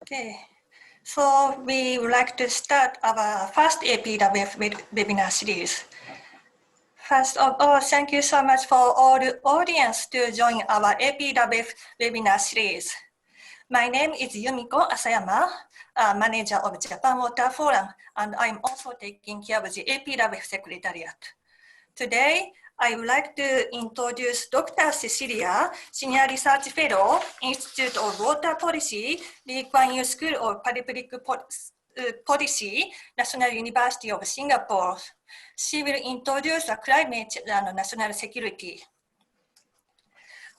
Okay, so we would like to start our first APWF webinar series. First of all, thank you so much for all the audience to join our APWF webinar series. My name is Yumiko Asayama, manager of Japan Water Forum, and I'm also taking care of the APWF Secretariat. Today, I would like to introduce Dr. Cecilia, Senior Research Fellow, Institute of Water Policy, Lee Kuan Yew School of Public Policy, National University of Singapore. She will introduce the climate and national security.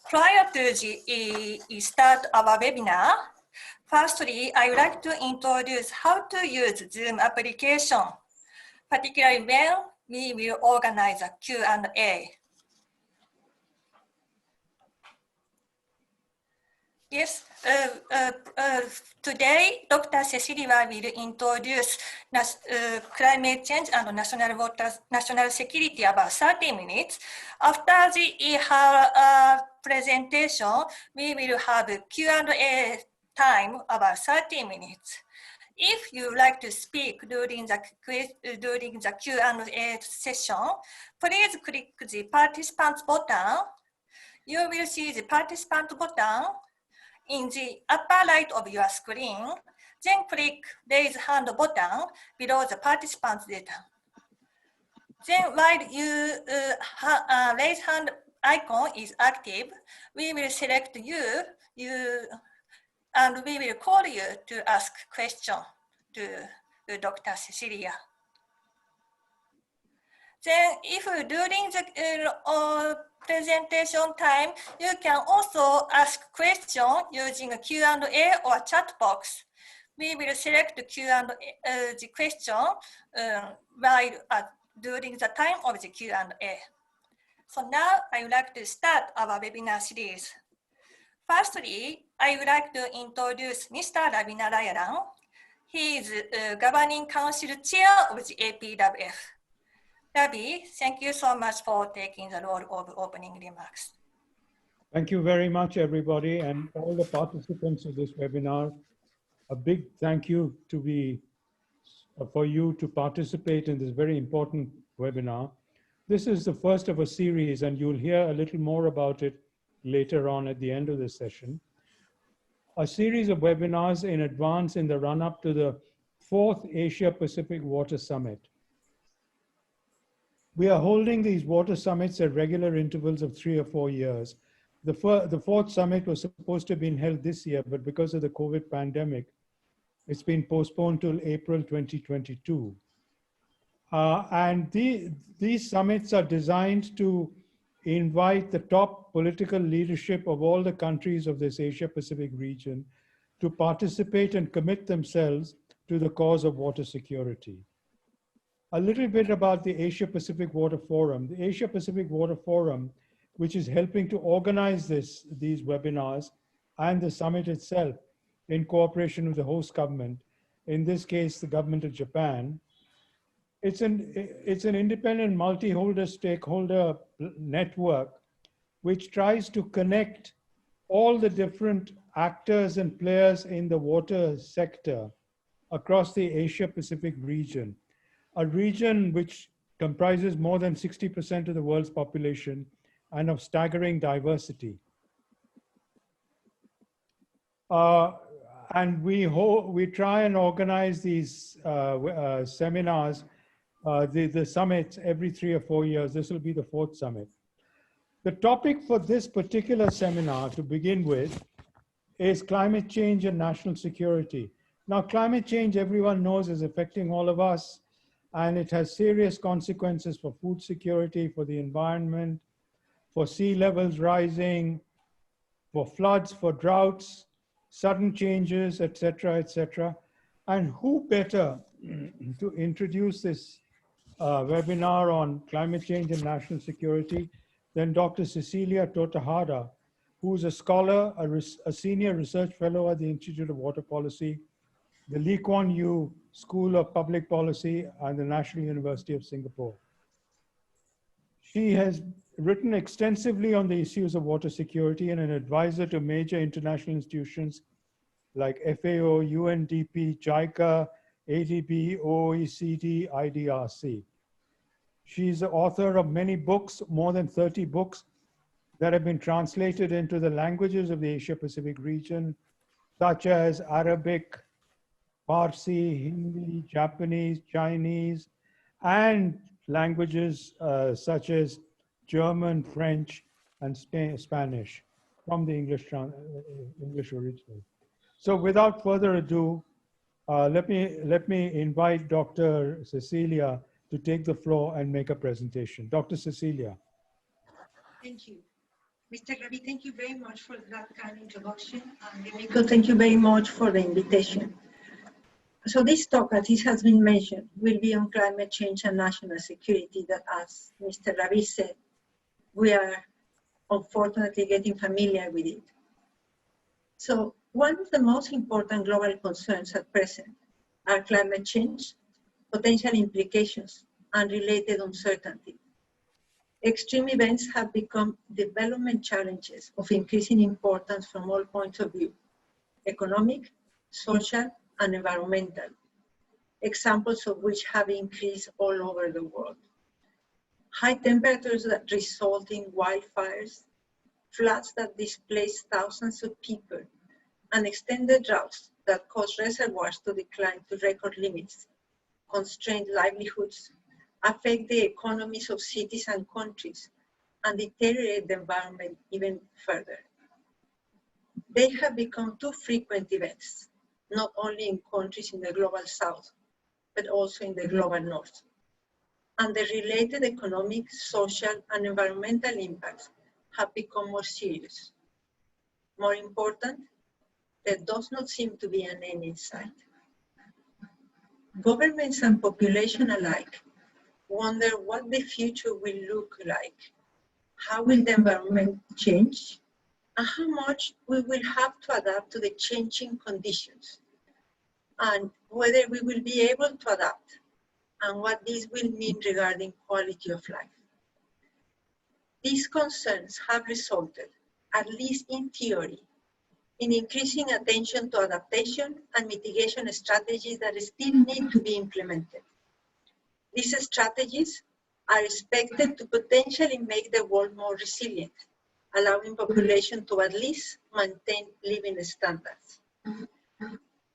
Prior to the start of our webinar, firstly, I would like to introduce how to use Zoom application, particularly when we will organize a Q&A. Yes, today, Dr. Cecilia will introduce climate change and national security about 30 minutes. After her presentation, we will have a Q&A time about 30 minutes. If you like to speak during the Q&A session, please click the participants button. You will see the participant button in the upper right of your screen. Then click raise hand button below the participants data. Then while you raise hand icon is active, we will select you and we will call you to ask question to Dr. Cecilia. Then if during the presentation time, you can also ask question using a Q&A or chat box. We will select the question while during the time of the Q&A. So now I would like to start our webinar series. Firstly, I would like to introduce Mr. Ravi Narayanan. He is Governing Council Chair of the APWF. Ravi, thank you so much for taking the role of opening remarks. Thank you very much, everybody, and all the participants of this webinar. A big thank you for you to participate in this very important webinar. This is the first of a series, and you'll hear a little more about it later on at the end of the session. A series of webinars in advance in the run-up to the 4th Asia-Pacific Water Summit. We are holding these water summits at regular intervals of 3 or 4 years. The 4th summit was supposed to have been held this year, but because of the COVID pandemic, it's been postponed till April 2022. And these summits are designed to invite the top political leadership of all the countries of this Asia-Pacific region to participate and commit themselves to the cause of water security. A little bit about the Asia-Pacific Water Forum. The Asia-Pacific Water Forum, which is helping to organize these webinars and the summit itself in cooperation with the host government, in this case, the government of Japan. It's an independent multi-holder stakeholder network which tries to connect all the different actors and players in the water sector across the Asia-Pacific region, a region which comprises more than 60% of the world's population and of staggering diversity. And we try and organize these seminars, the summits every 3 or 4 years. This will be the 4th summit. The topic for this particular seminar to begin with is climate change and national security. Now, climate change, everyone knows, is affecting all of us, and it has serious consequences for food security, for the environment, for sea levels rising, for floods, for droughts, sudden changes, etc., etc. And who better to introduce this webinar on climate change and national security than Dr. Cecilia Tortajada, who's a scholar, a senior research fellow at the Institute of Water Policy, the Lee Kuan Yew School of Public Policy, and the National University of Singapore. She has written extensively on the issues of water security and an advisor to major international institutions like FAO, UNDP, JICA, ADB, OECD, IDRC. She's the author of many books, more than 30 books that have been translated into the languages of the Asia-Pacific region, such as Arabic, Farsi, Hindi, Japanese, Chinese, and languages such as German, French, and Spanish from the English original. So without further ado, let me invite Dr. Cecilia to take the floor and make a presentation. Dr. Cecilia. Thank you. Mr. Ravi, thank you very much for that kind introduction. And Miko, thank you very much for the invitation. So this talk, as it has been mentioned, will be on climate change and national security that, as Mr. Ravi said, we are unfortunately getting familiar with it. So one of the most important global concerns at present are climate change, potential implications, and related uncertainty. Extreme events have become development challenges of increasing importance from all points of view: economic, social, and environmental, examples of which have increased all over the world. High temperatures that result in wildfires, floods that displace thousands of people, and extended droughts that cause reservoirs to decline to record limits, constrain livelihoods, affect the economies of cities and countries, and deteriorate the environment even further. They have become too frequent events, not only in countries in the global south, but also in the global north. And the related economic, social, and environmental impacts have become more serious. More important, there does not seem to be an end in sight. Governments and population alike wonder what the future will look like. How will the environment change? And how much we will have to adapt to the changing conditions, and whether we will be able to adapt, and what this will mean regarding quality of life. These concerns have resulted, at least in theory, in increasing attention to adaptation and mitigation strategies that still need to be implemented. These strategies are expected to potentially make the world more resilient, allowing population to at least maintain living standards.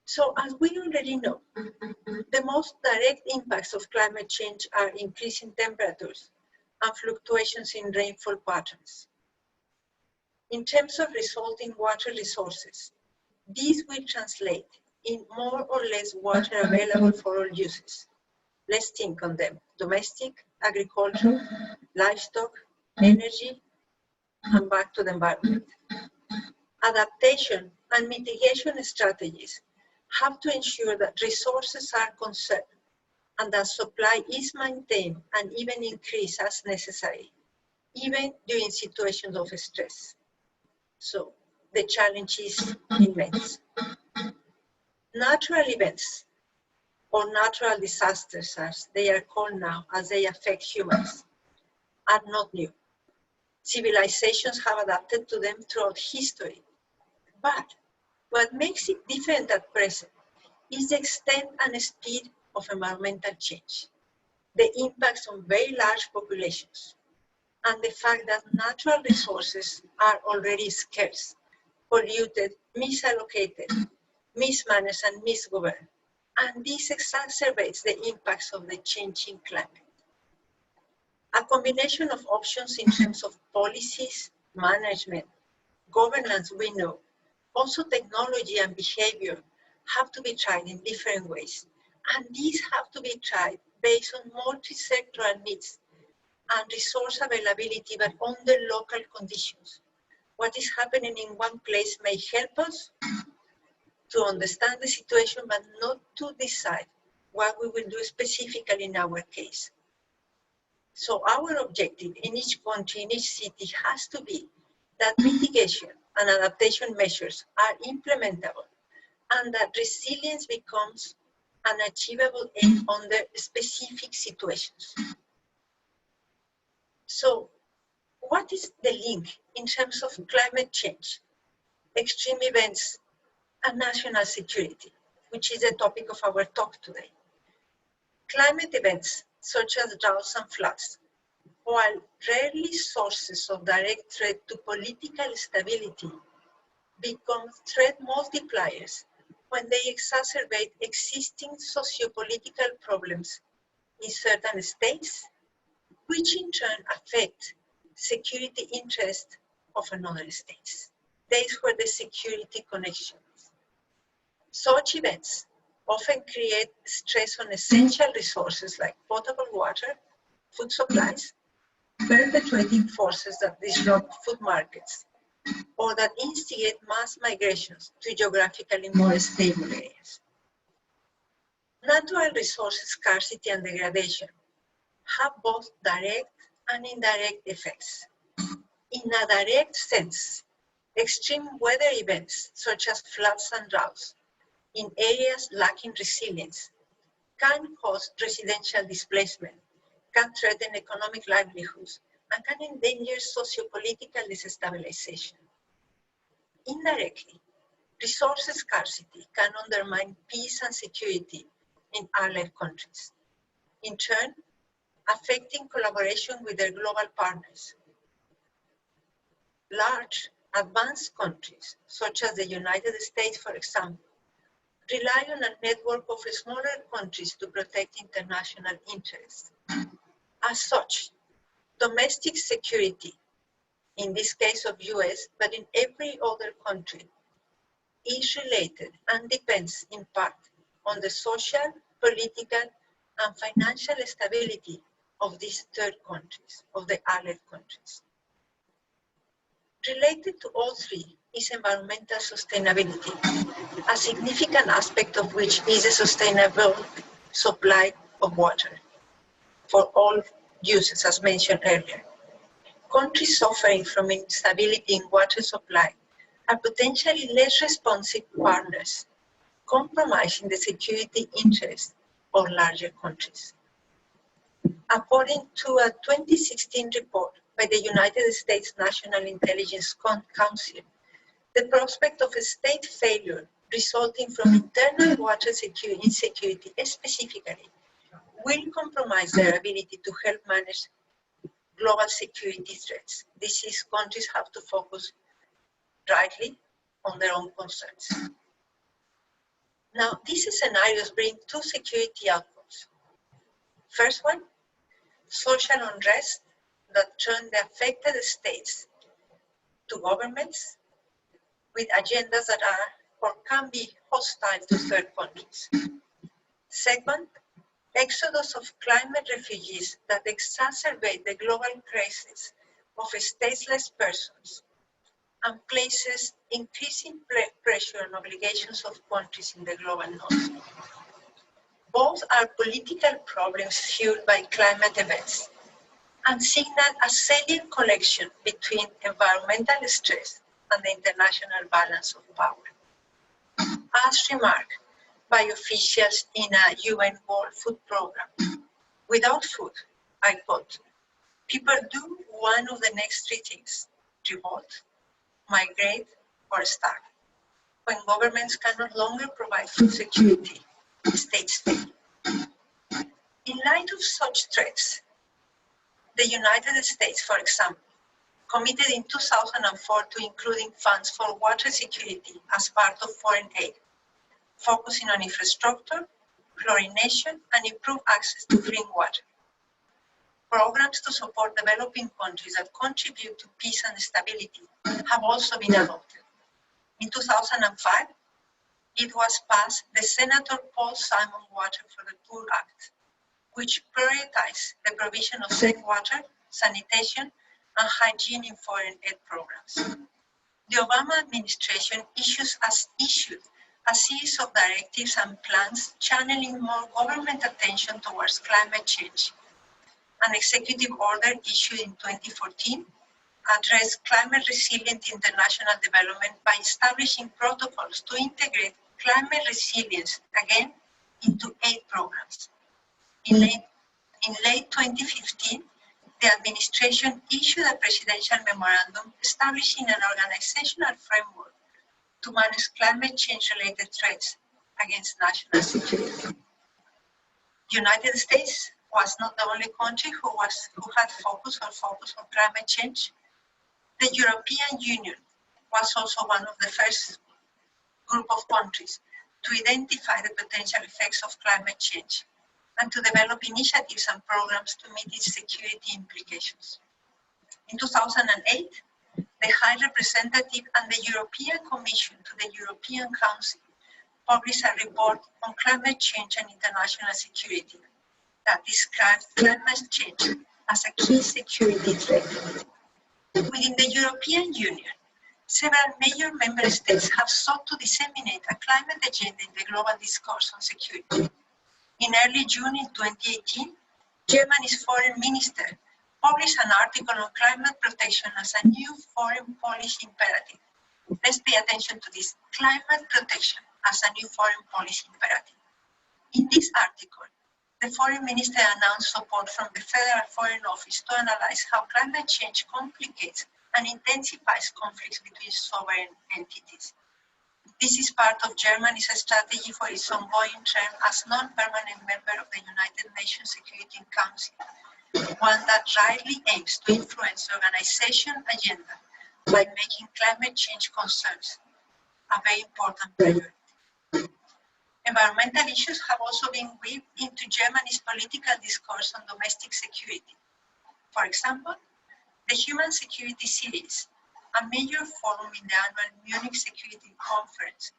So, as we already know, the most direct impacts of climate change are increasing temperatures and fluctuations in rainfall patterns. In terms of resulting water resources, these will translate in more or less water available for all uses. Let's think on them: domestic, agriculture, livestock, energy, and back to the environment. Adaptation and mitigation strategies have to ensure that resources are conserved and that supply is maintained and even increased as necessary, even during situations of stress. So the challenge is immense. Natural events, or natural disasters as they are called now, as they affect humans, are not new. Civilizations have adapted to them throughout history. But what makes it different at present is the extent and speed of environmental change, the impacts on very large populations, and the fact that natural resources are already scarce, polluted, misallocated, mismanaged, and misgoverned. And this exacerbates the impacts of the changing climate. A combination of options in terms of policies, management, governance, we know. Also technology and behavior have to be tried in different ways. And these have to be tried based on multi-sectoral needs and resource availability, but under local conditions. What is happening in one place may help us to understand the situation, but not to decide what we will do specifically in our case. So our objective in each country, in each city, has to be that mitigation and adaptation measures are implementable and that resilience becomes an achievable aim under specific situations. So what is the link in terms of climate change, extreme events, and national security, which is the topic of our talk today. Climate events such as droughts and floods, while rarely sources of direct threat to political stability, become threat multipliers when they exacerbate existing socio-political problems in certain states, which in turn affect security interests of another states. That's where the security connections. Such events often create stress on essential resources like potable water, food supplies, perpetuating forces that disrupt food markets, or that instigate mass migrations to geographically more stable areas. Natural resource scarcity and degradation have both direct and indirect effects. In a direct sense, extreme weather events such as floods and droughts in areas lacking resilience can cause residential displacement, can threaten economic livelihoods, and can endanger socio-political destabilization. Indirectly, resource scarcity can undermine peace and security in allied countries, in turn affecting collaboration with their global partners. Large, advanced countries, such as the United States, for example, rely on a network of smaller countries to protect international interests. As such, domestic security, in this case of US, but in every other country, is related and depends in part on the social, political, and financial stability of these third countries, of the allied countries. Related to all three is environmental sustainability, a significant aspect of which is the sustainable supply of water for all uses, as mentioned earlier. Countries suffering from instability in water supply are potentially less responsive partners, compromising the security interests of larger countries. According to a 2016 report by the United States National Intelligence Council, the prospect of a state failure resulting from internal water insecurity specifically will compromise their ability to help manage global security threats. This is, countries have to focus rightly on their own concerns. Now, these scenarios bring two security outcomes. First one, social unrest that turn the affected states to governments with agendas that are or can be hostile to third countries. Second, exodus of climate refugees that exacerbate the global crisis of stateless persons and places increasing pressure and obligations of countries in the global north. Both are political problems fueled by climate events and signal a salient connection between environmental stress and the international balance of power. As remarked by officials in a UN World Food Programme, without food, I quote, people do one of the next three things: revolt, migrate, or starve. When governments can no longer provide food security, states fail. In light of such threats, the United States, for example, committed in 2004 to including funds for water security as part of foreign aid, focusing on infrastructure, chlorination, and improved access to clean water. Programs to support developing countries that contribute to peace and stability have also been adopted. In 2005, it was passed the Senator Paul Simon Water for the Poor Act, which prioritized the provision of safe water, sanitation, and hygiene in foreign aid programs. The Obama administration issued a series of directives and plans channeling more government attention towards climate change. An executive order issued in 2014 addressed climate resilient international development by establishing protocols to integrate climate resilience again into aid programs. In late 2015, the administration issued a presidential memorandum establishing an organizational framework to manage climate change-related threats against national security. The United States was not the only country who had focus on climate change. The European Union was also one of the first group of countries to identify the potential effects of climate change and to develop initiatives and programs to meet its security implications. In 2008, the High Representative and the European Commission to the European Council published a report on climate change and international security that describes climate change as a key security threat. Within the European Union, several major member states have sought to disseminate a climate agenda in the global discourse on security. In early June in 2018, Germany's foreign minister published an article on climate protection as a new foreign policy imperative. Let's pay attention to this, climate protection as a new foreign policy imperative. In this article, the foreign minister announced support from the Federal Foreign Office to analyze how climate change complicates and intensifies conflicts between sovereign entities. This is part of Germany's strategy for its ongoing term as non-permanent member of the United Nations Security Council, one that rightly aims to influence the organization agenda by making climate change concerns a very important priority. Environmental issues have also been weaved into Germany's political discourse on domestic security. For example, the Human Security Series, a major forum in the annual Munich Security Conference,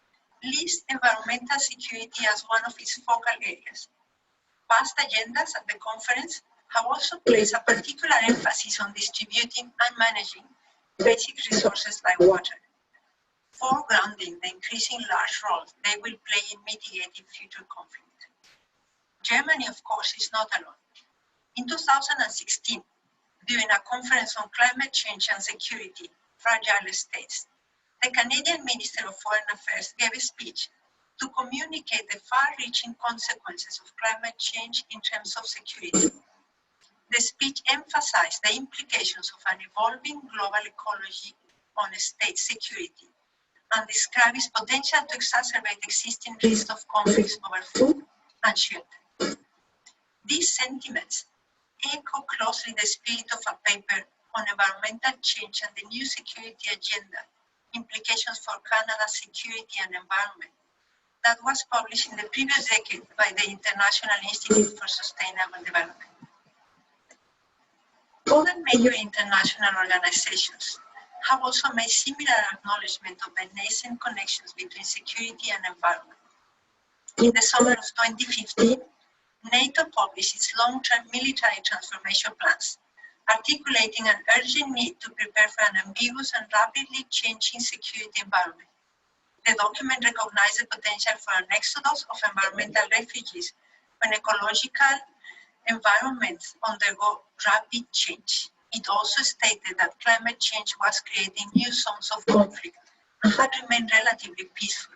lists environmental security as one of its focal areas. Past agendas at the conference have also placed a particular emphasis on distributing and managing basic resources like water, foregrounding the increasing large role they will play in mitigating future conflict. Germany, of course, is not alone. In 2016, during a conference on climate change and security, fragile states, the Canadian Minister of Foreign Affairs gave a speech to communicate the far-reaching consequences of climate change in terms of security. The speech emphasized the implications of an evolving global ecology on state security and described its potential to exacerbate existing risks of conflicts over food and shelter. These sentiments echo closely the spirit of a paper on environmental change and the new security agenda, implications for Canada's security and environment, that was published in the previous decade by the International Institute for Sustainable Development. Other major international organizations have also made similar acknowledgement of the nascent connections between security and environment. In the summer of 2015, NATO published its long-term military transformation plans, articulating an urgent need to prepare for an ambiguous and rapidly changing security environment. The document recognized the potential for an exodus of environmental refugees when ecological environments undergo rapid change. It also stated that climate change was creating new zones of conflict and had remained relatively peaceful.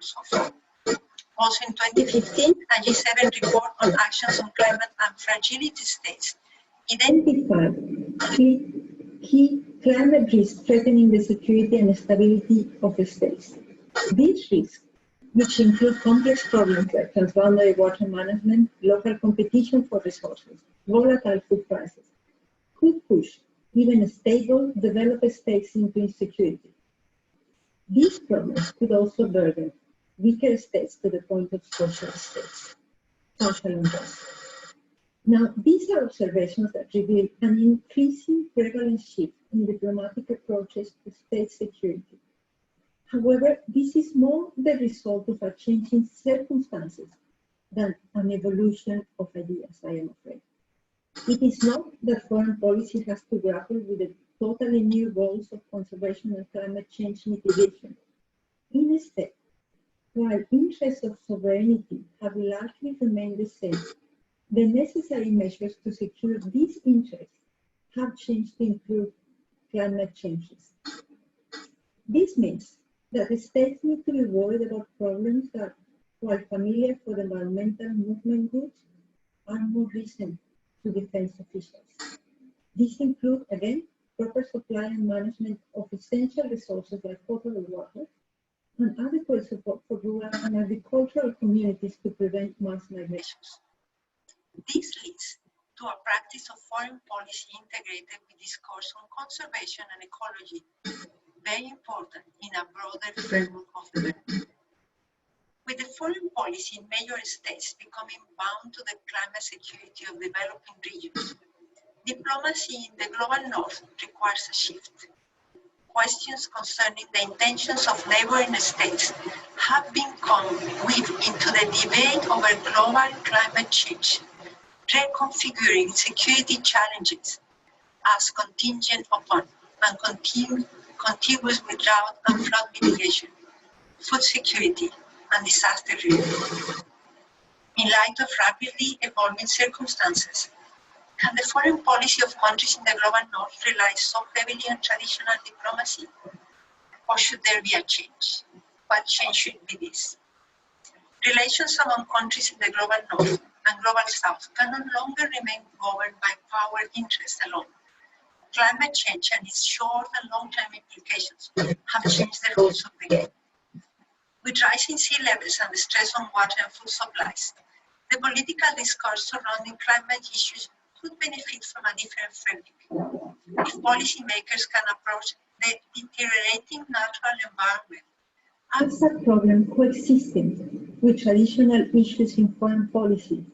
So far. Also in 2015, a G7 report on actions on climate and fragility states identified key climate risks threatening the security and stability of the states. These risks, which include complex problems like transboundary water management, local competition for resources, volatile food prices, could push even stable, developed states into insecurity. These problems could also burden weaker states to the point of social unrest. Now, these are observations that reveal an increasing prevalent shift in diplomatic approaches to state security. However, this is more the result of a change in circumstances than an evolution of ideas, I am afraid. It is not that foreign policy has to grapple with the totally new goals of conservation and climate change mitigation. Instead, while interests of sovereignty have largely remained the same, the necessary measures to secure these interests have changed to include climate changes. This means that the states need to be worried about problems that, while familiar for the environmental movement groups, are more recent to defense officials. These include, again, proper supply and management of essential resources like potable water, and adequate support for rural and agricultural communities to prevent mass migrations. This leads to a practice of foreign policy integrated with discourse on conservation and ecology, very important in a broader framework of development. With the foreign policy in major states becoming bound to the climate security of developing regions, diplomacy in the global north requires a shift. Questions concerning the intentions of neighboring states have been weaved into the debate over global climate change, reconfiguring security challenges as contingent upon and contiguous with drought and flood mitigation, food security, and disaster relief. In light of rapidly evolving circumstances, can the foreign policy of countries in the global north rely so heavily on traditional diplomacy? Or should there be a change? What change should be this? Relations among countries in the global north and global south can no longer remain governed by power interests alone. Climate change and its short and long-term implications have changed the rules of the game. With rising sea levels and the stress on water and food supplies, the political discourse surrounding climate issues could benefit from a different framework if policymakers can approach the deteriorating natural environment as a problem coexisting with traditional issues in foreign policy,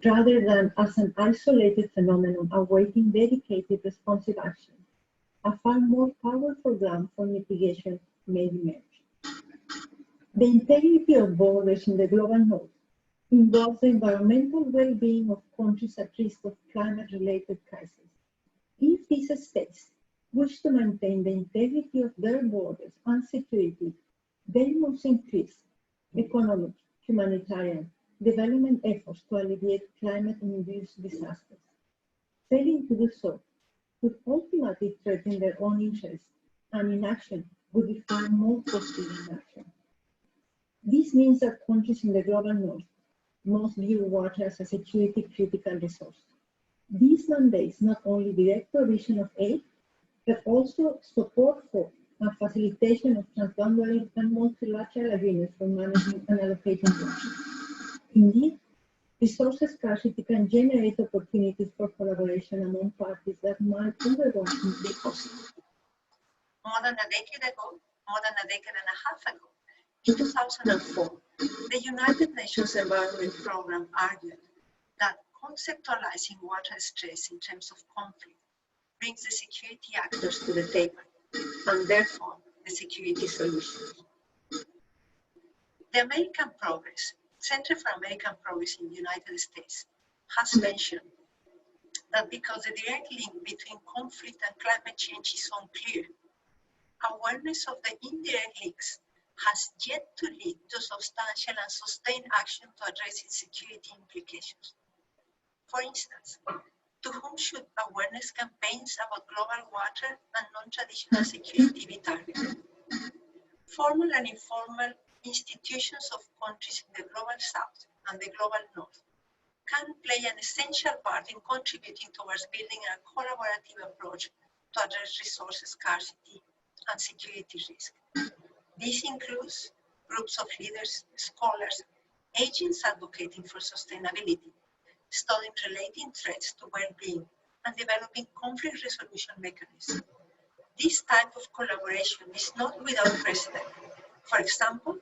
rather than as an isolated phenomenon awaiting dedicated responsive action. A far more powerful ground for mitigation may emerge. The integrity of borders in the global north involves the environmental well-being of countries at risk of climate-related crises. If these states wish to maintain the integrity of their borders and security, they must increase economic, humanitarian, development efforts to alleviate climate-induced disasters. Failing to do so would ultimately threaten their own interests, and inaction would be far more costly than action. This means that countries in the global north must view water as a security-critical resource. This mandates not only direct provision of aid, but also support for and facilitation of transboundary and multilateral agreements for managing and allocating resources. Indeed, resource scarcity can generate opportunities for collaboration among parties that might otherwise not be possible. More than a decade and a half ago, in 2004, the United Nations Environment Programme argued that conceptualizing water stress in terms of conflict brings the security actors to the table, and therefore the security solutions. The American Progress, Center for American Progress in the United States, has mentioned that because the direct link between conflict and climate change is unclear, awareness of the indirect links has yet to lead to substantial and sustained action to address its security implications. For instance, to whom should awareness campaigns about global water and non-traditional security be targeted? Formal and informal institutions of countries in the global south and the global north can play an essential part in contributing towards building a collaborative approach to address resource scarcity and security risk. This includes groups of leaders, scholars, agents advocating for sustainability, studying relating threats to well-being, and developing conflict resolution mechanisms. This type of collaboration is not without precedent. For example,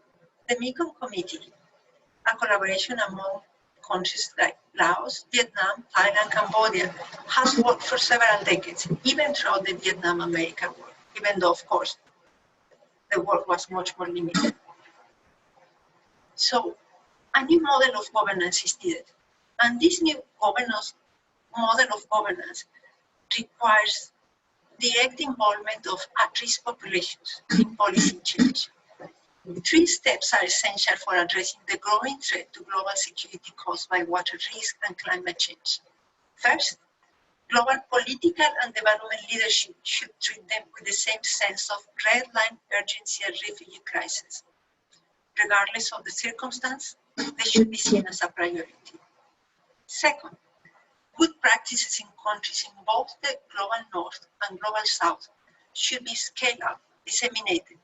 the Mekong Committee, a collaboration among countries like Laos, Vietnam, Thailand, Cambodia, has worked for several decades, even throughout the Vietnam-American War, even though, of course, the work was much more limited. So, a new model of governance is needed. And this new model of governance requires direct involvement of at-risk populations in policy change. 3 steps are essential for addressing the growing threat to global security caused by water risk and climate change. First, global political and development leadership should treat them with the same sense of red line urgency as refugee crisis. Regardless of the circumstance, they should be seen as a priority. Second, Good practices in countries in both the global north and global south should be scaled up, disseminated,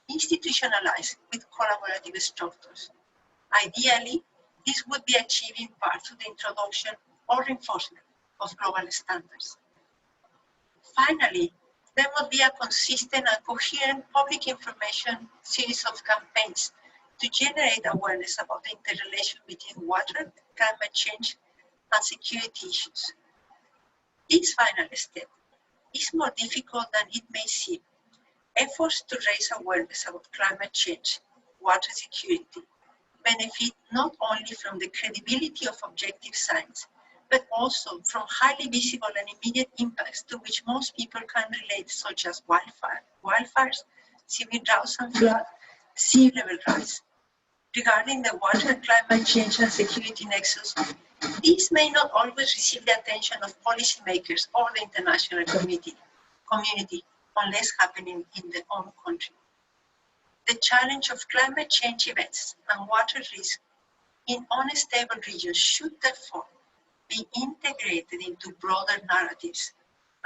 institutionalized with collaborative structures. Ideally, this would be achieved in part through the introduction or reinforcement of global standards. Finally, there must be a consistent and coherent public information series of campaigns to generate awareness about the interrelation between water, climate change, and security issues. This final step is more difficult than it may seem. Efforts to raise awareness about climate change, water security, benefit not only from the credibility of objective science, but also from highly visible and immediate impacts to which most people can relate, such as wildfires, severe droughts and flood, sea level rise. Regarding the water, climate change, and security nexus, these may not always receive the attention of policymakers or the international community unless happening in their own country. The challenge of climate change events and water risk in unstable regions should therefore be integrated into broader narratives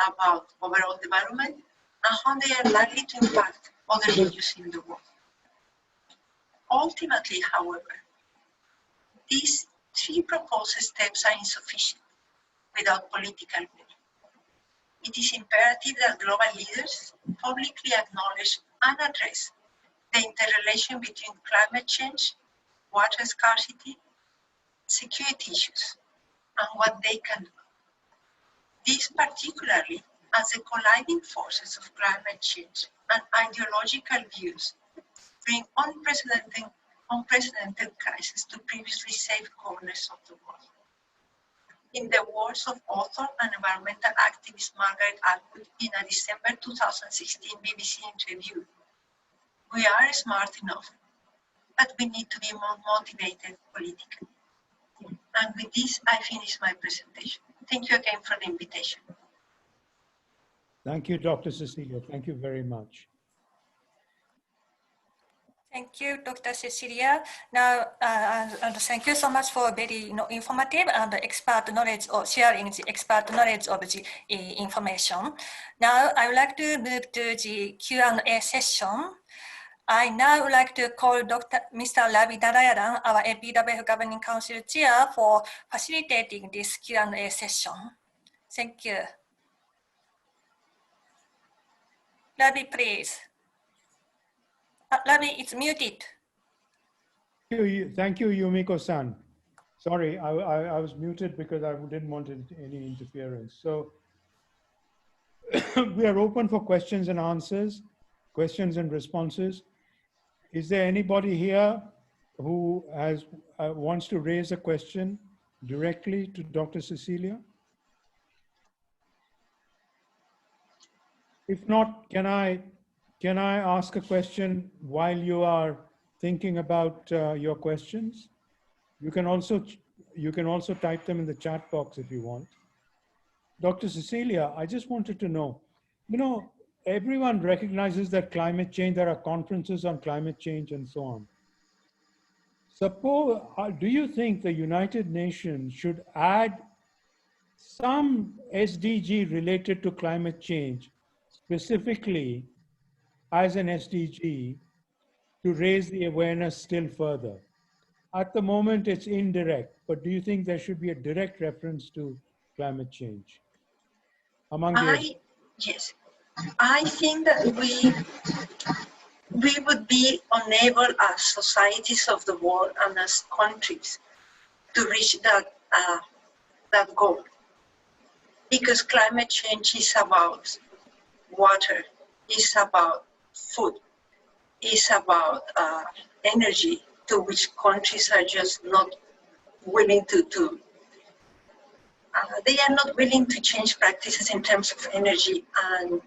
about overall development and how they are likely to impact other regions in the world. Ultimately, however, these three proposed steps are insufficient without political will. It is imperative that global leaders publicly acknowledge and address the interrelation between climate change, water scarcity, security issues, and what they can do. This particularly as the colliding forces of climate change and ideological views bring unprecedented crises to previously safe corners of the world. In the words of author and environmental activist Margaret Atwood in a December 2016 BBC interview, we are smart enough, but we need to be more motivated politically. And with this, I finish my presentation. Thank you again for the invitation. Thank you, Dr. Cecilia. Thank you very much. Thank you, Dr. Cecilia. Now, and thank you so much for very informative and expert knowledge or sharing the expert knowledge of the information. Now, I would like to move to the Q&A session. I now would like to call Mr. Ravi Narayanan, our APWF Governing Council Chair, for facilitating this Q&A session. Thank you. Ravi, please. Ravi, it's muted. Thank you, Yumiko-san. Sorry, I was muted because I didn't want any interference. So we are open for questions and answers, questions and responses. Is there anybody here who wants to raise a question directly to Dr. Cecilia? If not, can I ask a question while you are thinking about your questions? You can also type them in the chat box if you want. Dr. Cecilia, I just wanted to know, everyone recognizes that climate change, there are conferences on climate change and so on. Suppose, do you think the United Nations should add some SDG related to climate change, specifically as an SDG, to raise the awareness still further? At the moment, it's indirect, but do you think there should be a direct reference to climate change? Yes, I think that we would be unable as societies of the world and as countries to reach that goal, because climate change is about water, is about food, is about energy, to which countries are just not willing to they are not willing to change practices in terms of energy. And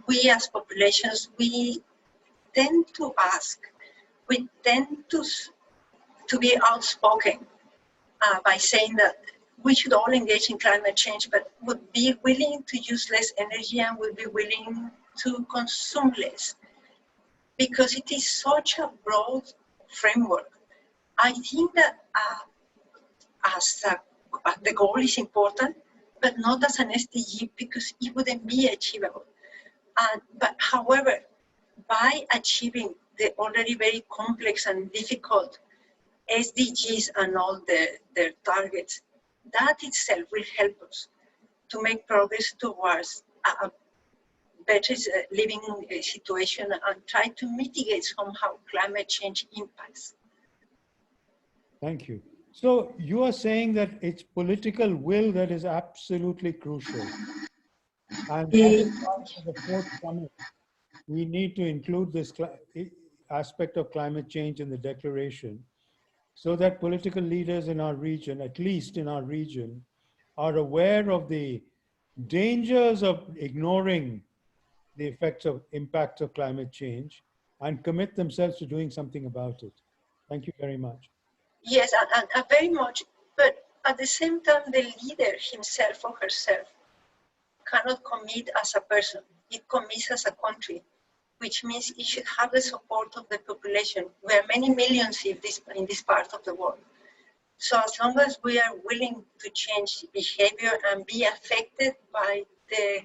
we as populations, we tend to be outspoken by saying that we should all engage in climate change, but would be willing to use less energy and would be willing to consume less, because it is such a broad framework. I think that as a the goal is important, but not as an SDG because it wouldn't be achievable. But however, by achieving the already very complex and difficult SDGs and all their targets, that itself will help us to make progress towards a better living situation and try to mitigate somehow climate change impacts. Thank you. So you are saying that it's political will that is absolutely crucial. And that is why for the fourth summit, we need to include this aspect of climate change in the declaration so that political leaders in our region, at least in our region, are aware of the dangers of ignoring the effects of impacts of climate change and commit themselves to doing something about it. Thank you very much. Yes, and very much, but at the same time, the leader himself or herself cannot commit as a person. It commits as a country, which means it should have the support of the population. We are many millions in this part of the world. So as long as we are willing to change behavior and be affected by the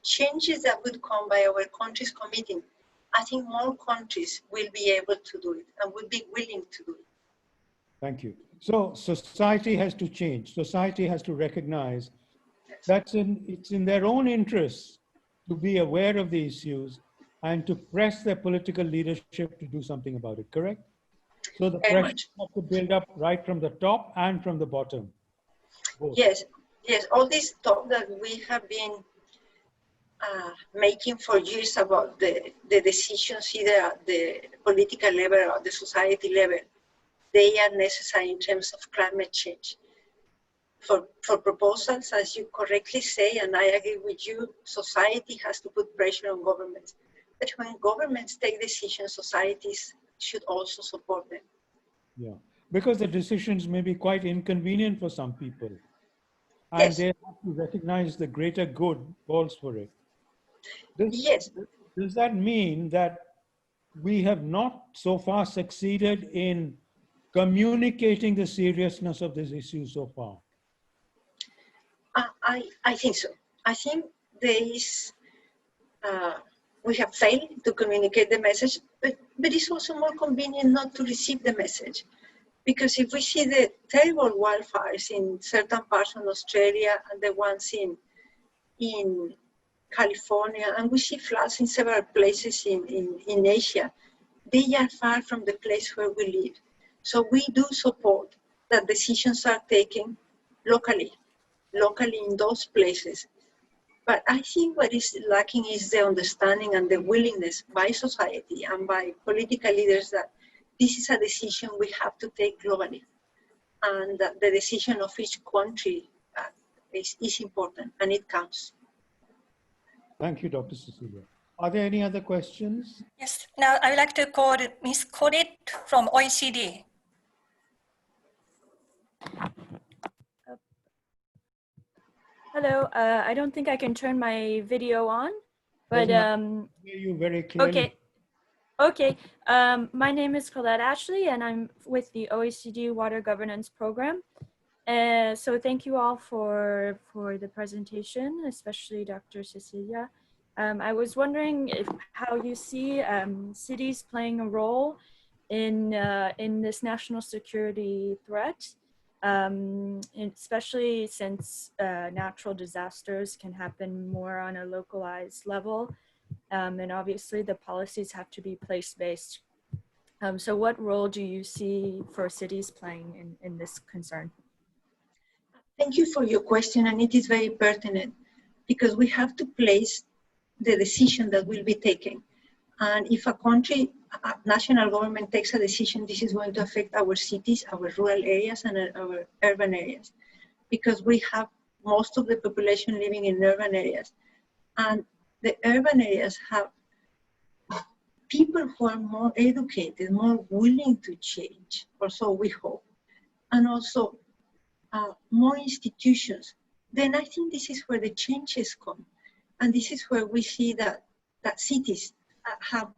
changes that would come by our countries committing, I think more countries will be able to do it and will be willing to do it. Thank you. So society has to change. Society has to recognize that it's in their own interests to be aware of the issues and to press their political leadership to do something about it, correct? So the pressure has to build up right from the top and from the bottom. Both. Yes, yes, all this talk that we have been making for years about the decisions either at the political level or the society level, they are necessary in terms of climate change. For proposals, as you correctly say, and I agree with you, society has to put pressure on governments. But when governments take decisions, societies should also support them. Yeah, because the decisions may be quite inconvenient for some people. And Yes. they have to recognize the greater good calls for it. Yes. Does that mean that we have not so far succeeded in communicating the seriousness of this issue so far? I think so. I think there is, we have failed to communicate the message, but it's also more convenient not to receive the message. Because if we see the terrible wildfires in certain parts of Australia and the ones in California, and we see floods in several places in Asia, they are far from the place where we live. So we do support that decisions are taken locally in those places. But I think what is lacking is the understanding and the willingness by society and by political leaders that this is a decision we have to take globally. And that the decision of each country is important and it counts. Thank you, Dr. Cecilia. Are there any other questions? Yes, now I would like to call Ms. Colette from OECD. Hello, I don't think I can turn my video on, but hear you very clearly. Okay. My name is Colette Ashley, and I'm with the OECD Water Governance Program. So thank you all for the presentation, especially Dr. Cecilia. I was wondering how you see cities playing a role in this national security threat. Especially since natural disasters can happen more on a localized level. And obviously the policies have to be place-based. So what role do you see for cities playing in this concern? Thank you for your question, and it is very pertinent because we have to place the decision that will be taken. And if a country, a national government takes a decision, this is going to affect our cities, our rural areas, and our urban areas, because we have most of the population living in urban areas. And the urban areas have people who are more educated, more willing to change, or so we hope, and also more institutions. Then I think this is where the changes come. And this is where we see that cities have,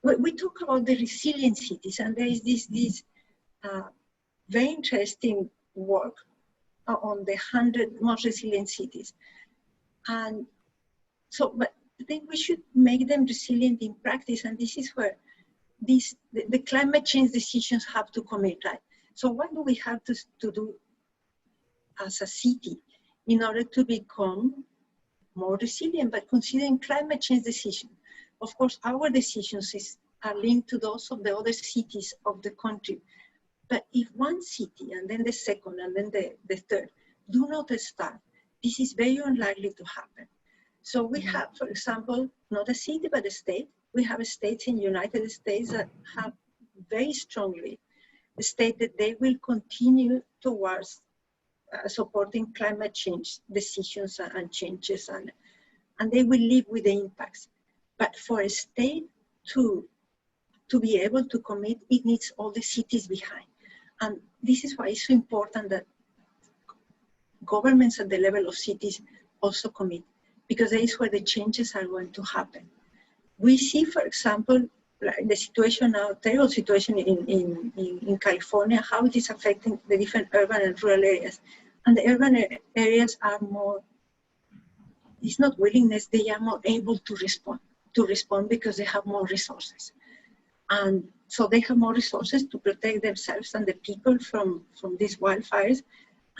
we talk about the resilient cities, and there is this very interesting work on the 100 most resilient cities. And so, but I think we should make them resilient in practice, and this is where the climate change decisions have to commit, right? So what do we have to do as a city in order to become more resilient, but considering climate change decisions? Of course, our decisions are linked to those of the other cities of the country. But if one city, and then the second, and then the third, do not start, this is very unlikely to happen. So we have, for example, not a city, but a state. We have states in the United States that have very strongly stated they will continue towards supporting climate change decisions and changes, and they will live with the impacts. But for a state to be able to commit, it needs all the cities behind. And this is why it's so important that governments at the level of cities also commit, because that is where the changes are going to happen. We see, for example, like the situation now, terrible situation in California, how it is affecting the different urban and rural areas. And the urban areas are more, it's not willingness, they are more able to respond because they have more resources. And so they have more resources to protect themselves and the people from these wildfires.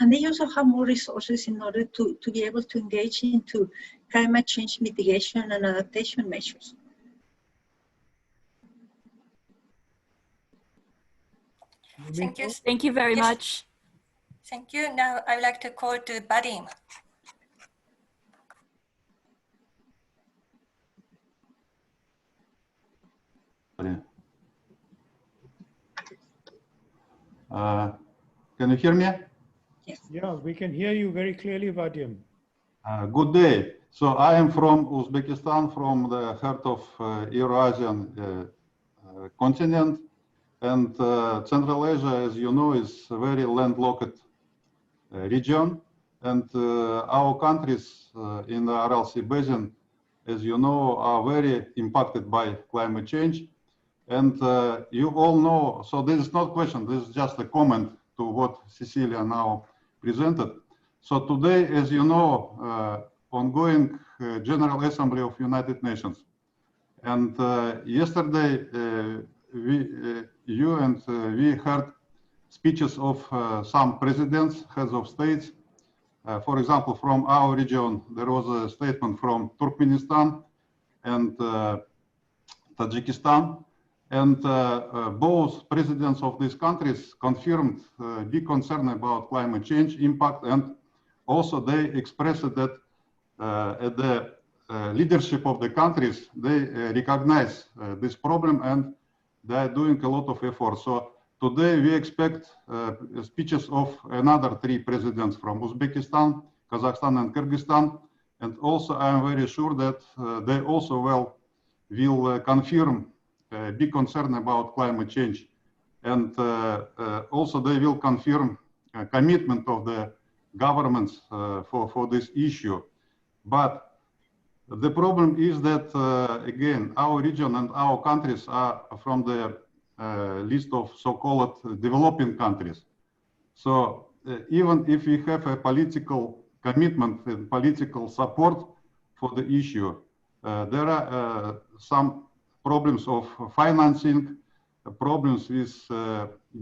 And they also have more resources in order to be able to engage into climate change mitigation and adaptation measures. Thank you. Thank you very much. Thank you. Now I'd like to call to Vadim. Can you hear me? Yes. Yeah, we can hear you very clearly, Vadim. Good day. So I am from Uzbekistan, from the heart of Eurasian continent. And Central Asia, as you know, is a very landlocked region. And our countries in the Aral Sea Basin, as you know, are very impacted by climate change. And you all know, so this is not a question, this is just a comment to what Cecilia now presented. So today, as you know, ongoing General Assembly of United Nations. And yesterday, you and we heard speeches of some presidents, heads of states. For example, from our region, there was a statement from Turkmenistan and Tajikistan. And both presidents of these countries confirmed big concern about climate change impact, and also they expressed that at the leadership of the countries, they recognize this problem and they are doing a lot of effort. So today we expect speeches of another 3 presidents from Uzbekistan, Kazakhstan and Kyrgyzstan. And also I am very sure that they also will confirm big concern about climate change. And also they will confirm commitment of the governments for this issue. But the problem is that, again, our region and our countries are from the list of so-called developing countries. So even if we have a political commitment and political support for the issue, there are some problems of financing, problems with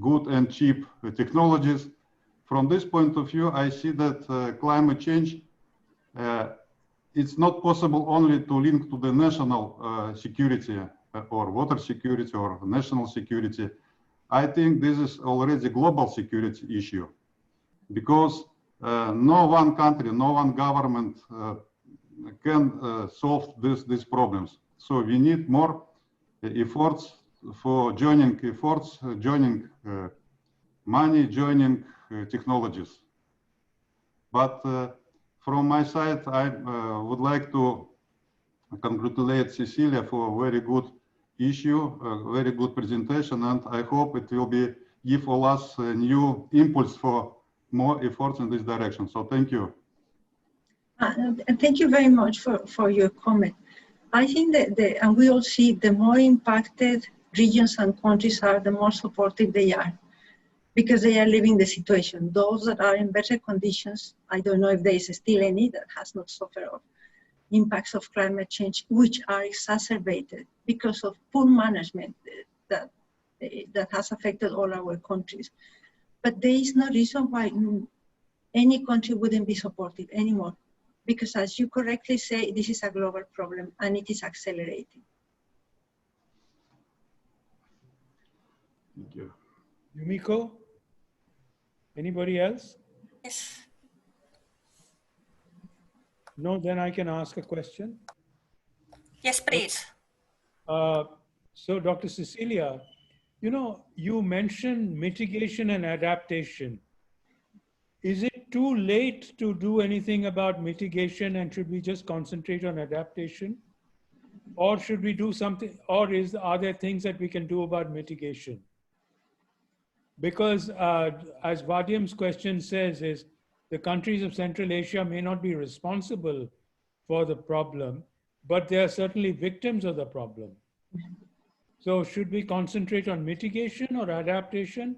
good and cheap technologies. From this point of view, I see that climate change, it's not possible only to link to the national security or water security or national security. I think this is already global security issue, because no one country, no one government can solve these problems. So we need more efforts for joining efforts, joining money, joining technologies. But from my side, I would like to congratulate Cecilia for a very good issue, a very good presentation, and I hope it will give all us a new impulse for more efforts in this direction. So thank you. Thank you very much for your comment. I think that, and we all see, the more impacted regions and countries are, the more supportive they are. because they are living the situation. Those that are in better conditions, I don't know if there is still any that has not suffered of impacts of climate change, which are exacerbated because of poor management that has affected all our countries. But there is no reason why any country wouldn't be supported anymore, because as you correctly say, this is a global problem and it is accelerating. Thank you. Yumiko? Anybody else? Yes. No, then I can ask a question. Yes, please. So Dr. Cecilia, you know, you mentioned mitigation and adaptation. Is it too late to do anything about mitigation, and should we just concentrate on adaptation? Or should we do something, or are there things that we can do about mitigation? Because as Vadim's question says, is the countries of Central Asia may not be responsible for the problem, but they are certainly victims of the problem. So should we concentrate on mitigation or adaptation?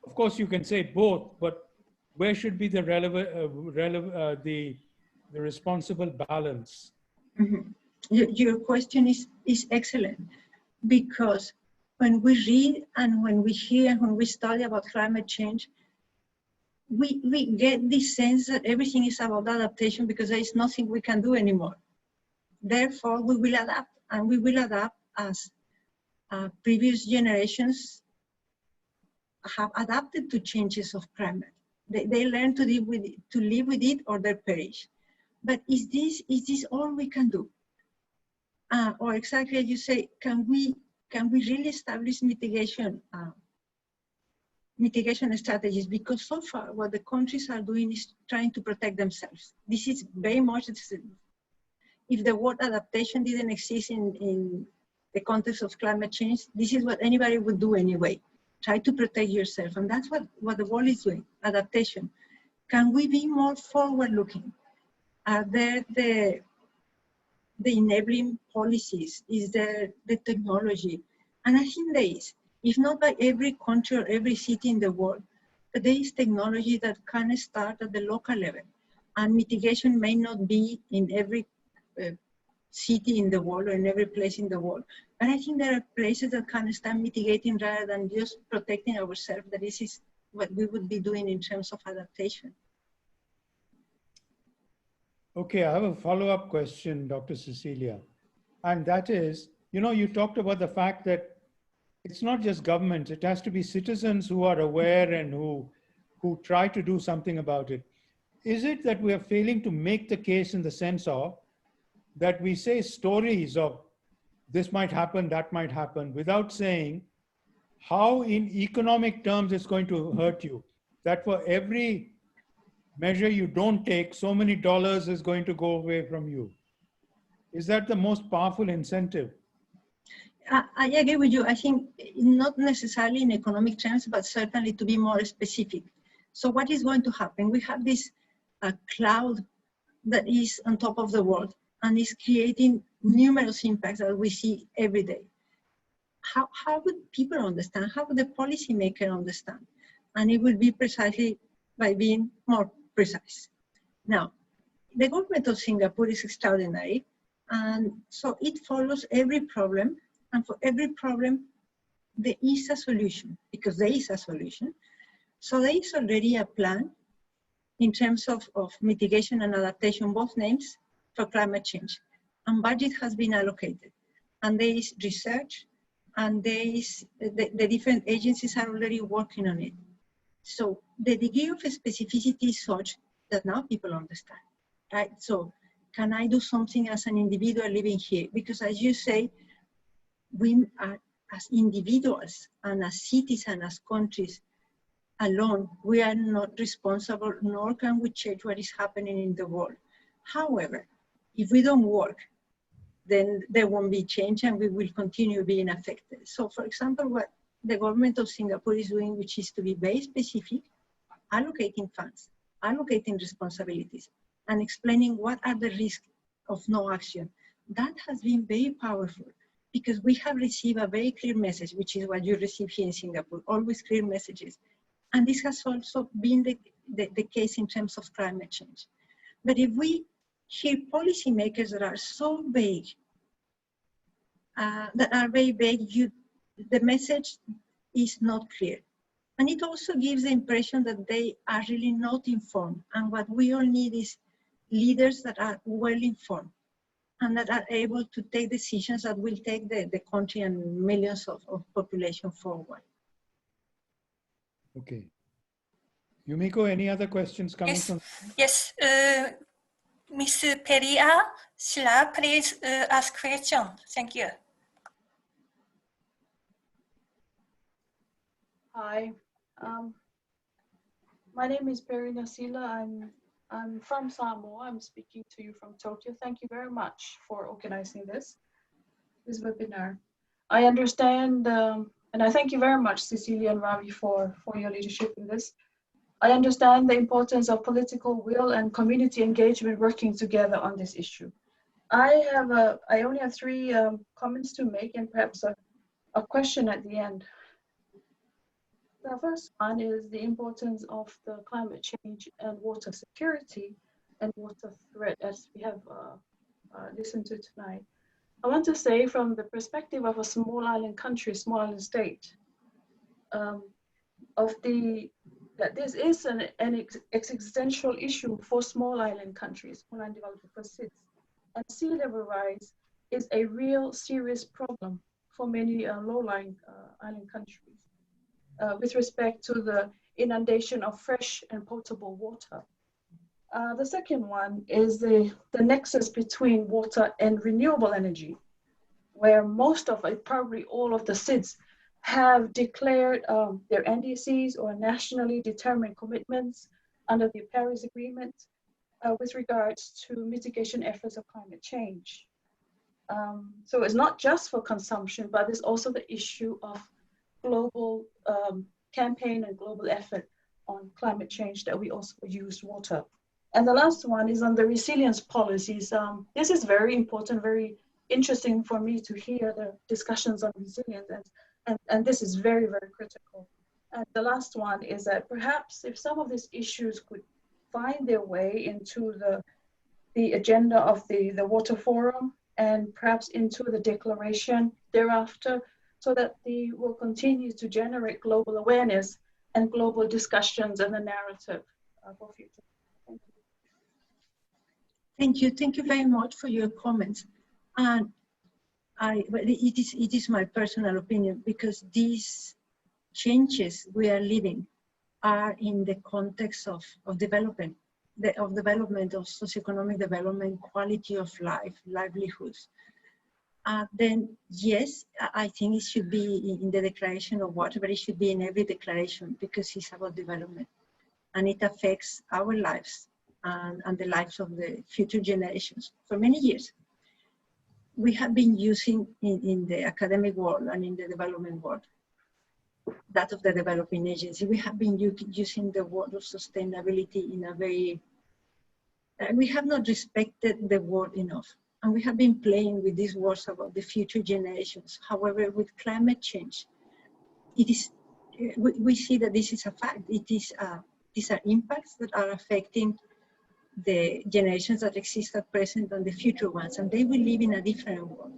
Of course, you can say both, but where should be the the responsible balance? Mm-hmm. Your question is excellent, because when we read and when we hear and when we study about climate change, we get this sense that everything is about adaptation because there is nothing we can do anymore. Therefore, we will adapt, and we will adapt as previous generations have adapted to changes of climate. They learn to live with it or they perish. But is this all we can do? Or exactly as you say, can we really establish mitigation strategies? Because so far what the countries are doing is trying to protect themselves. This is very much, if the word adaptation didn't exist in the context of climate change, this is what anybody would do anyway. Try to protect yourself. And that's what the world is doing, adaptation. Can we be more forward-looking? Are there the enabling policies? Is there the technology? And I think there is. If not by every country or every city in the world, but there is technology that can start at the local level. And mitigation may not be in every city in the world or in every place in the world. But I think there are places that can start mitigating rather than just protecting ourselves. That this is what we would be doing in terms of adaptation. Okay, I have a follow-up question, Dr. Cecilia. And that is, you know, you talked about the fact that it's not just governments, it has to be citizens who are aware and who try to do something about it. Is it that we are failing to make the case in the sense of that we say stories of this might happen, that might happen, without saying how in economic terms it's going to hurt you? That for every measure you don't take, so many dollars is going to go away from you. Is that the most powerful incentive? I agree with you. I think not necessarily in economic terms, but certainly to be more specific. So what is going to happen? We have this cloud that is on top of the world and is creating numerous impacts that we see every day. How would people understand? How would the policymaker understand? And it will be precisely by being more precise. Now, the government of Singapore is extraordinary, and so it follows every problem, and for every problem, there is a solution, because there is a solution. So there is already a plan in terms of mitigation and adaptation, both names, for climate change. And budget has been allocated. And there is research, and there is, the different agencies are already working on it. So the degree of specificity is such that now people understand, right? So can I do something as an individual living here? Because as you say, we are, as individuals and as cities and as countries alone, we are not responsible, nor can we change what is happening in the world. However, if we don't work, then there won't be change and we will continue being affected. So for example, what the government of Singapore is doing, which is to be very specific, allocating funds, allocating responsibilities, and explaining what are the risks of no action. That has been very powerful because we have received a very clear message, which is what you receive here in Singapore, always clear messages. And this has also been the case in terms of climate change. But if we hear policymakers that are so vague, the message is not clear. And it also gives the impression that they are really not informed. And what we all need is leaders that are well informed and that are able to take decisions that will take the country and millions of population forward. Okay. Yumiko, any other questions coming from? Yes. Ms. Perina Sila, please ask question. Thank you. Hi, my name is Perina Sila. I'm from Samoa. I'm speaking to you from Tokyo. Thank you very much for organizing this webinar. I understand, and I thank you very much, Cecilia and Ravi, for your leadership in this. I understand the importance of political will and community engagement working together on this issue. I only have three comments to make and perhaps a question at the end. The first one is the importance of the climate change and water security and water threat, as we have listened to tonight. I want to say, from the perspective of a small island country, small island state, that this is an existential issue for small island countries, small island developing countries. And sea level rise is a real serious problem for many low-lying island countries. With respect to the inundation of fresh and potable water. The second one is the nexus between water and renewable energy, where most of it, probably all of the SIDS, have declared their NDCs or nationally determined commitments under the Paris Agreement with regards to mitigation efforts of climate change. So it's not just for consumption, but there's also the issue of global campaign and global effort on climate change that we also use water. And the last one is on the resilience policies. This is very important, very interesting for me to hear the discussions on resilience, and this is very, very critical. And the last one is that perhaps if some of these issues could find their way into the agenda of the Water Forum and perhaps into the declaration thereafter, so that they will continue to generate global awareness and global discussions and the narrative for future. Thank you. Thank you. Thank you very much for your comments. And it is my personal opinion, because these changes we are living are in the context of development, of socioeconomic development, quality of life, livelihoods. Then yes, I think it should be in the Declaration of Water, but it should be in every declaration, because it's about development and it affects our lives and the lives of the future generations. For many years, we have been using in the academic world and in the development world, that of the developing agency, we have been using the word of sustainability in a very, we have not respected the word enough. And we have been playing with these words about the future generations. However, with climate change, it is, we see that this is a fact. It is, these are impacts that are affecting the generations that exist at present and the future ones, and they will live in a different world.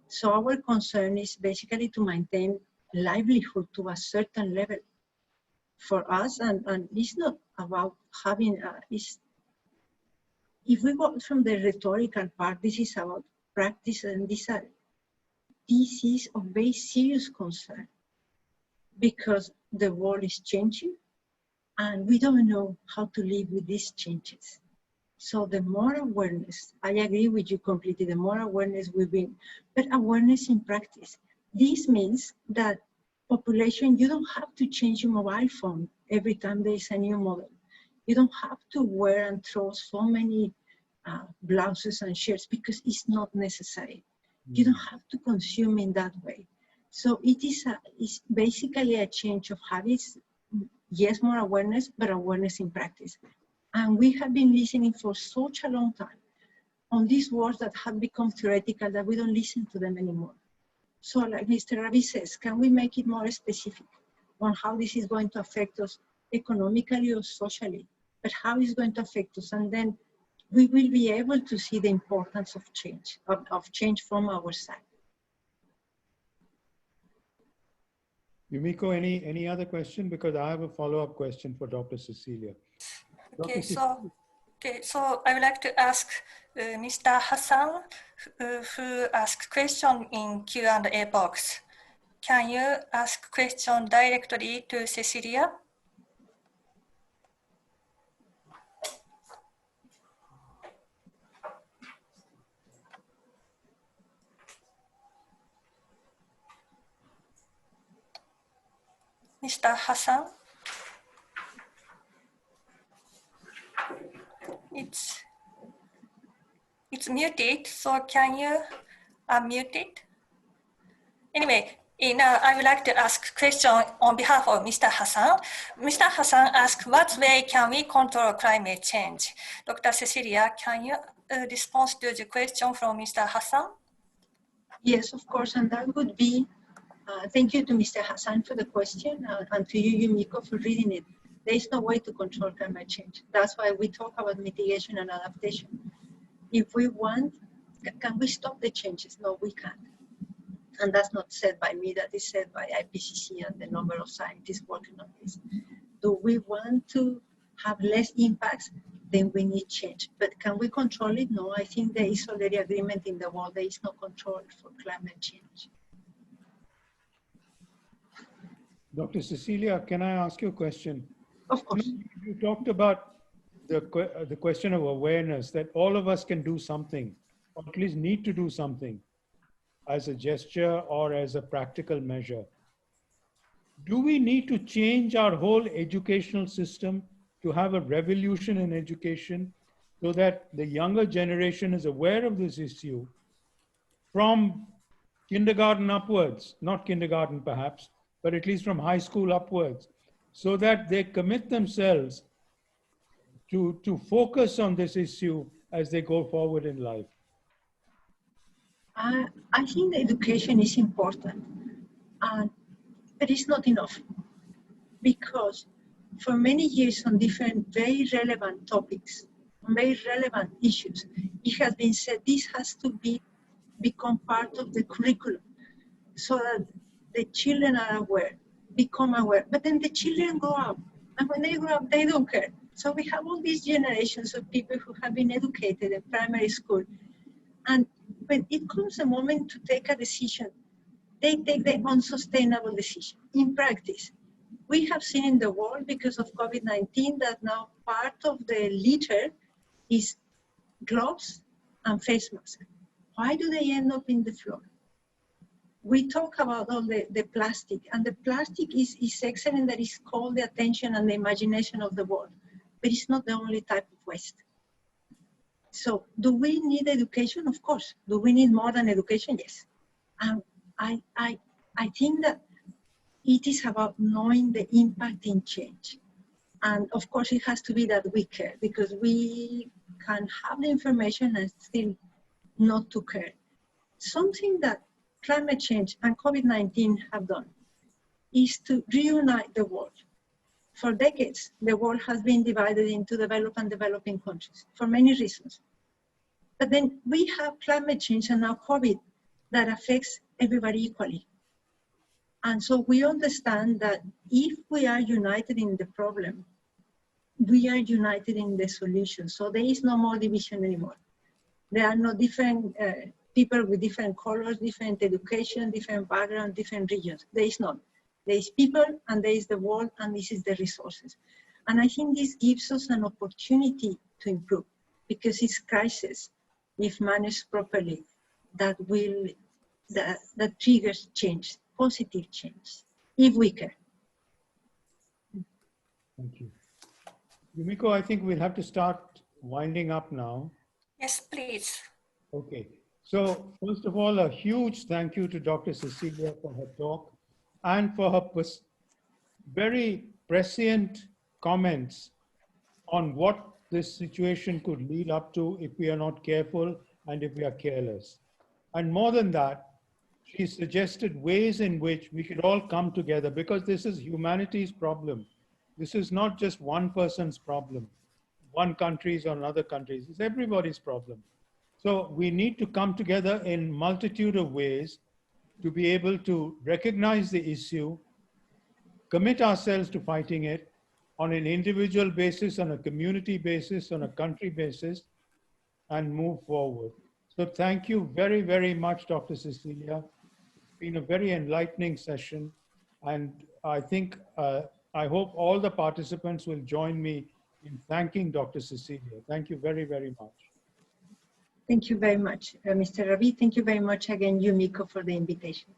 So our concern is basically to maintain livelihood to a certain level for us, and it's not about having, if we go from the rhetorical part, this is about practice, and this is of very serious concern, because the world is changing and we don't know how to live with these changes. So the more awareness, I agree with you completely, the more awareness we bring, but awareness in practice. This means that population, you don't have to change your mobile phone every time there is a new model. You don't have to wear and throw so many blouses and shirts, because it's not necessary. You don't have to consume in that way. So it's basically a change of habits. Yes, more awareness, but awareness in practice. And we have been listening for such a long time on these words that have become theoretical that we don't listen to them anymore. So like Mr. Ravi says, can we make it more specific? on how this is going to affect us economically or socially, but how it's going to affect us. And then we will be able to see the importance of change from our side. Yumiko, any other question? Because I have a follow-up question for Dr. Cecilia. Okay, so I would like to ask Mr. Hassan, who asked question in Q&A box. Can you ask question directly to Cecilia? Mr. Hassan? It's muted, so can you unmute it? Anyway, I would like to ask question on behalf of Mr. Hassan. Mr. Hassan asked, what way can we control climate change? Dr. Cecilia, can you respond to the question from Mr. Hassan? Yes, of course, and that would be, thank you to Mr. Hassan for the question, and to you, Yumiko, for reading it. There is no way to control climate change. That's why we talk about mitigation and adaptation. If we want, can we stop the changes? No, we can't. And that's not said by me, that is said by IPCC and the number of scientists working on this. Do we want to have less impacts? Then we need change. But can we control it? No, I think there is already agreement in the world. There is no control for climate change. Dr. Cecilia, can I ask you a question? Of course. You talked about the question of awareness, that all of us can do something, or at least need to do something as a gesture or as a practical measure. Do we need to change our whole educational system to have a revolution in education so that the younger generation is aware of this issue from kindergarten upwards, not kindergarten perhaps, but at least from high school upwards, so that they commit themselves to focus on this issue as they go forward in life? I think the education is important, but it's not enough, because for many years on different very relevant topics, very relevant issues, it has been said this has to become part of the curriculum so that the children are aware, become aware. But then the children grow up, and when they grow up, they don't care. So we have all these generations of people who have been educated in primary school, and when it comes a moment to take a decision, they take the unsustainable decision. In practice, we have seen in the world, because of COVID-19, that now part of the litter is gloves and face masks. Why do they end up in the floor? We talk about all the plastic, and the plastic is excellent, that is called the attention and the imagination of the world, but it's not the only type of waste. So do we need education? Of course. Do we need more than education? Yes. I think that it is about knowing the impact in change. And of course, it has to be that we care, because we can have the information and still not to care. Something that climate change and COVID-19 have done is to reunite the world. For decades, the world has been divided into developed and developing countries for many reasons. But then we have climate change and now COVID that affects everybody equally. And so we understand that if we are united in the problem, we are united in the solution. So there is no more division anymore. There are no different people with different colors, different education, different background, different regions. There is none. There is people, and there is the world, and this is the resources. And I think this gives us an opportunity to improve, because it's crisis, if managed properly, that triggers change, positive change, if we care. Thank you. Yumiko, I think we'll have to start winding up now. Yes, please. Okay. So first of all, a huge thank you to Dr. Cecilia for her talk and for her very prescient comments on what this situation could lead up to if we are not careful and if we are careless. And more than that, she suggested ways in which we could all come together, because this is humanity's problem. This is not just one person's problem, one country's or another country's. It's everybody's problem. So we need to come together in multitude of ways to be able to recognize the issue, commit ourselves to fighting it on an individual basis, on a community basis, on a country basis, and move forward. So thank you very, very much, Dr. Cecilia. It's been a very enlightening session. And I think, I hope all the participants will join me in thanking Dr. Cecilia. Thank you very, very much. Thank you very much, Mr. Ravi. Thank you very much again, Yumiko, for the invitation.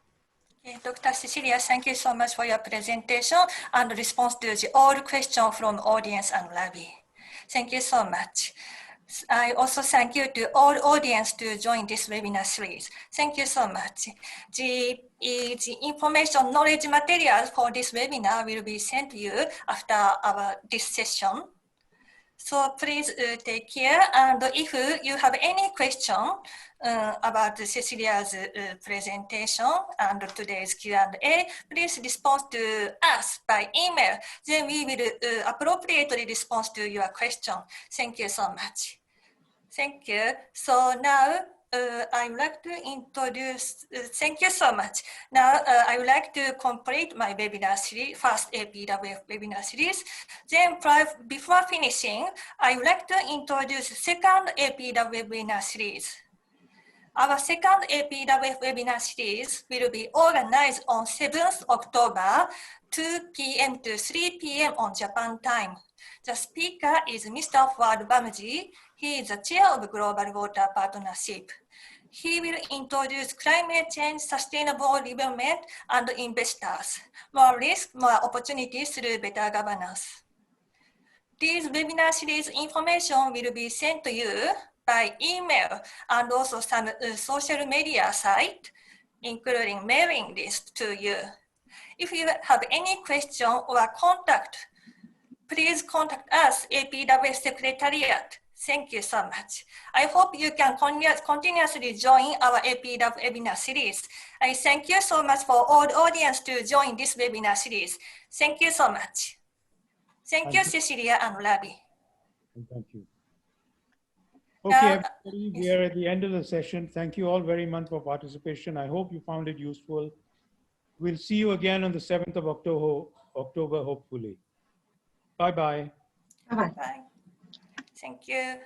Okay, Dr. Cecilia, thank you so much for your presentation and response to all questions from audience and Ravi. Thank you so much. I also thank you to all audience to join this webinar series. Thank you so much. The information knowledge materials for this webinar will be sent to you after this session. So please take care. And if you have any question about Cecilia's presentation and today's Q&A, please respond to us by email. Then we will appropriately respond to your question. Thank you so much. Thank you. So now I would like to introduce, thank you so much. Now I would like to complete my webinar series, first APWF webinar series. Then before finishing, I would like to introduce second APWF webinar series. Our second APWF webinar series will be organized on 7th October, 2 p.m. to 3 p.m. on Japan time. The speaker is Mr. Fuad Bamji. He is the chair of Global Water Partnership. He will introduce climate change, sustainable development, and investors. More risk, more opportunities through better governance. This webinar series information will be sent to you by email and also some social media site, including mailing list to you. If you have any question or contact, please contact us, APWF Secretariat. Thank you so much. I hope you can continuously join our APWF webinar series. I thank you so much for all the audience to join this webinar series. Thank you so much. Thank you, Cecilia and Ravi. Thank you. Okay, everybody, we are at the end of the session. Thank you all very much for participation. I hope you found it useful. We'll see you again on the 7th of October, hopefully. Bye-bye. Bye-bye. Bye. Thank you.